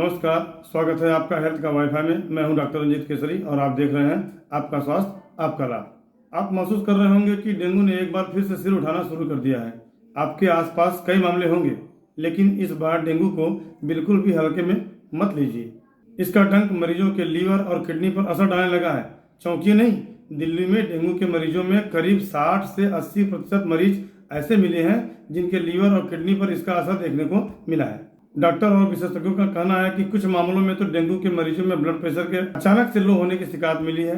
नमस्कार, स्वागत है आपका हेल्थ का वाईफाई में। मैं हूं डॉक्टर रंजीत केसरी और आप देख रहे हैं आपका स्वास्थ्य आपका लाभ। आप महसूस कर रहे होंगे कि डेंगू ने एक बार फिर से सिर उठाना शुरू कर दिया है। आपके आसपास कई मामले होंगे, लेकिन इस बार डेंगू को बिल्कुल भी हल्के में मत लीजिए। इसका डंक मरीजों के लीवर और किडनी पर असर डालने लगा है। चौंकिए नहीं, दिल्ली में डेंगू के मरीजों में करीब 60 से 80% मरीज ऐसे मिले हैं जिनके लीवर और किडनी पर इसका असर देखने को मिला है। डॉक्टर और विशेषज्ञों का कहना है कि कुछ मामलों में तो डेंगू के मरीजों में ब्लड प्रेशर के अचानक से लो होने की शिकायत मिली है।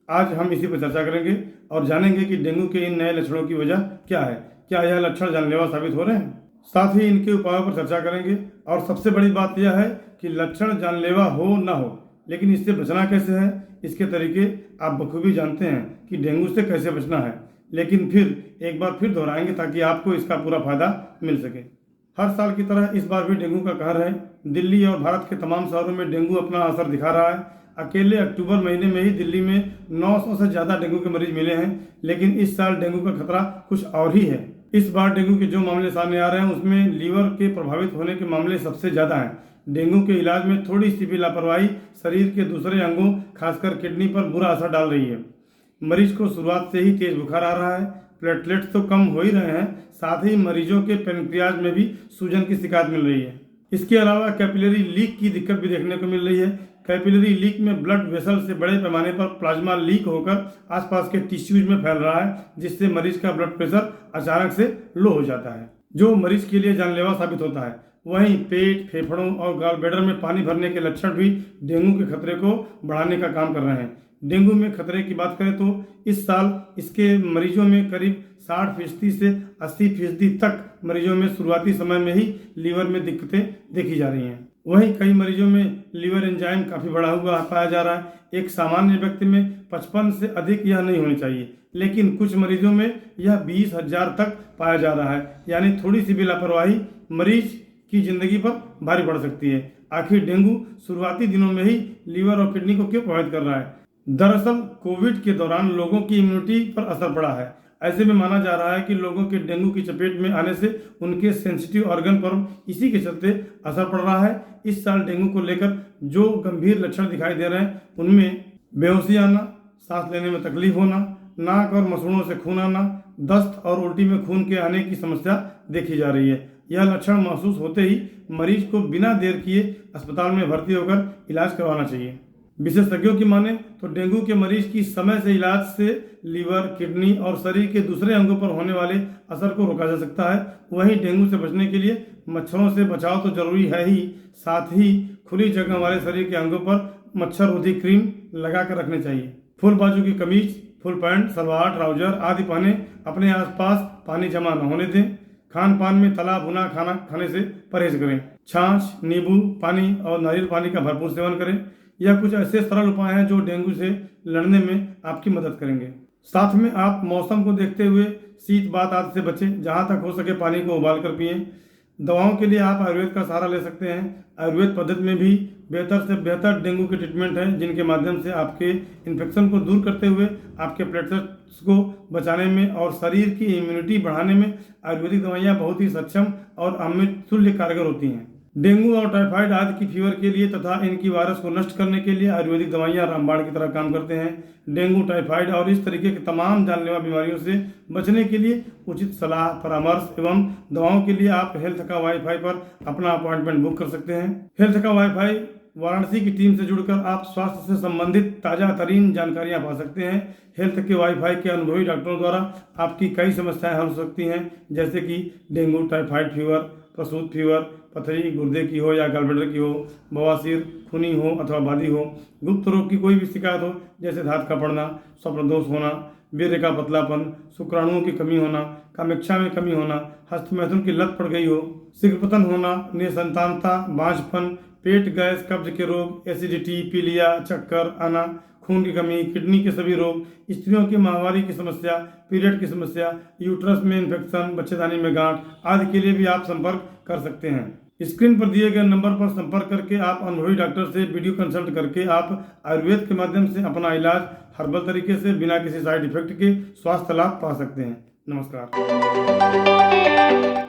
आज हम इसी पर चर्चा करेंगे और जानेंगे कि डेंगू के इन नए लक्षणों की वजह क्या है, क्या यह लक्षण जानलेवा साबित हो रहे हैं। साथ ही इनके उपायों पर चर्चा करेंगे और सबसे बड़ी बात यह है कि लक्षण जानलेवा हो ना हो, लेकिन इससे बचना कैसे है, इसके तरीके आप बखूबी जानते हैं कि डेंगू से कैसे बचना है। लेकिन फिर एक बार फिर दोहराएंगे ताकि आपको इसका पूरा फायदा मिल सके। हर साल की तरह इस बार भी डेंगू का कहर है। दिल्ली और भारत के तमाम शहरों में डेंगू अपना असर दिखा रहा है। अकेले अक्टूबर महीने में ही दिल्ली में 900 से ज़्यादा डेंगू के मरीज मिले हैं, लेकिन इस साल डेंगू का खतरा कुछ और ही है। इस बार डेंगू के जो मामले सामने आ रहे हैं उसमें लीवर के प्रभावित होने के मामले सबसे ज़्यादा हैं। डेंगू के इलाज में थोड़ी सी भी लापरवाही शरीर के दूसरे अंगों खासकर किडनी पर बुरा असर डाल रही है। मरीज को शुरुआत से ही तेज बुखार आ रहा है, प्लेटलेट्स तो कम हो ही रहे हैं, साथ ही मरीजों के पेनक्रियाज में भी सूजन की शिकायत मिल रही है। इसके अलावा कैपिलरी लीक की दिक्कत भी देखने को मिल रही है। कैपिलरी लीक में ब्लड वेसल से बड़े पैमाने पर प्लाज्मा लीक होकर आसपास के टिश्यूज में फैल रहा है, जिससे मरीज का ब्लड प्रेशर अचानक से लो हो जाता है, जो मरीज के लिए जानलेवा साबित होता है। वहीं पेट, फेफड़ों और गॉल ब्लैडर में पानी भरने के लक्षण भी डेंगू के खतरे को बढ़ाने का काम कर रहे हैं। डेंगू में खतरे की बात करें तो इस साल इसके मरीजों में करीब 60% से 80% तक मरीजों में शुरुआती समय में ही लीवर में दिक्कतें देखी जा रही हैं। वहीं कई मरीजों में लीवर एंजाइम काफ़ी बढ़ा हुआ पाया जा रहा है। एक सामान्य व्यक्ति में 55 से अधिक यह नहीं होनी चाहिए, लेकिन कुछ मरीजों में यह 20,000 तक पाया जा रहा है। यानी थोड़ी सी भी लापरवाही मरीज की जिंदगी पर भारी पड़ सकती है। आखिर डेंगू शुरुआती दिनों में ही लीवर और किडनी को क्यों प्रभावित कर रहा है? दरअसल कोविड के दौरान लोगों की इम्यूनिटी पर असर पड़ा है। ऐसे में माना जा रहा है कि लोगों के डेंगू की चपेट में आने से उनके सेंसिटिव ऑर्गन पर इसी के चलते असर पड़ रहा है। इस साल डेंगू को लेकर जो गंभीर लक्षण दिखाई दे रहे हैं उनमें बेहोशी आना, सांस लेने में तकलीफ होना, नाक और मसूड़ों से खून आना, दस्त और उल्टी में खून के आने की समस्या देखी जा रही है। यह लक्षण महसूस होते ही मरीज को बिना देर किए अस्पताल में भर्ती होकर इलाज करवाना चाहिए। विशेषज्ञों की माने तो डेंगू के मरीज की समय से इलाज से लीवर, किडनी और शरीर के दूसरे अंगों पर होने वाले असर को रोका जा सकता है। वहीं डेंगू से बचने के लिए मच्छरों से बचाव तो जरूरी है ही, साथ ही खुली जगह वाले शरीर के अंगों पर मच्छर रोधी क्रीम लगा कर रखने चाहिए। फुल बाजू की कमीज, फुल पैंट, सलवार, ट्राउजर आदि पहने अपने आसपास पानी जमा न होने दें। खान पान में तला भुना खाना खाने से परहेज करें। छाछ, नींबू पानी और नारियल पानी का भरपूर सेवन करें। यह कुछ ऐसे सरल उपाय हैं जो डेंगू से लड़ने में आपकी मदद करेंगे। साथ में आप मौसम को देखते हुए शीत बात आदि से बचें। जहां तक हो सके पानी को उबाल कर पिएं। दवाओं के लिए आप आयुर्वेद का सहारा ले सकते हैं। आयुर्वेद पद्धति में भी बेहतर से बेहतर डेंगू के ट्रीटमेंट हैं, जिनके माध्यम से आपके इन्फेक्शन को दूर करते हुए आपके प्लेटलेट्स को बचाने में और शरीर की इम्यूनिटी बढ़ाने में आयुर्वेदिक दवाइयाँ बहुत ही सक्षम और अमृत तुल्य कारगर होती हैं। डेंगू और टाइफाइड आदि की फीवर के लिए तथा इनकी वायरस को नष्ट करने के लिए आयुर्वेदिक दवाइयाँ रामबाण की तरह काम करते हैं। डेंगू, टाइफाइड और इस तरीके की तमाम जानलेवा बीमारियों से बचने के लिए उचित सलाह, परामर्श एवं दवाओं के लिए आप हेल्थ का वाईफाई पर अपना अपॉइंटमेंट बुक कर सकते हैं। हेल्थ का वाईफाई वाराणसी की टीम से जुड़कर आप स्वास्थ्य से संबंधित ताज़ा तरीन जानकारियाँ पा सकते हैं। हेल्थ के वाईफाई के अनुभवी डॉक्टरों द्वारा आपकी कई समस्याएं हल हो सकती हैं, जैसे कि डेंगू, टाइफाइड फीवर, प्रसूत फीवर, पथरी गुर्दे की हो या गॉलब्लैडर की हो, बवासीर, खूनी हो अथवा बादी हो, गुप्त रोग की कोई भी शिकायत हो जैसे दांत का पड़ना, स्वप्नदोष होना, वीर्य का पतलापन, शुक्राणुओं की कमी होना, कामेक्षा में कमी होना, हस्तमैथुन की लत पड़ गई हो, शीघ्र पतन होना, निसंतानता, बांझपन, पेट गैस, कब्ज के रोग, एसिडिटी, पीलिया, चक्कर आना, खून की कमी, किडनी के सभी रोग, स्त्रियों की माहवारी की समस्या, पीरियड की समस्या, यूट्रस में इन्फेक्शन, बच्चेदानी में गांठ आदि के लिए भी आप संपर्क कर सकते हैं। स्क्रीन पर दिए गए नंबर पर संपर्क करके आप अनुभवी डॉक्टर से वीडियो कंसल्ट करके आप आयुर्वेद के माध्यम से अपना इलाज हर्बल तरीके से बिना किसी साइड इफेक्ट के स्वास्थ्य लाभ पा सकते हैं। नमस्कार।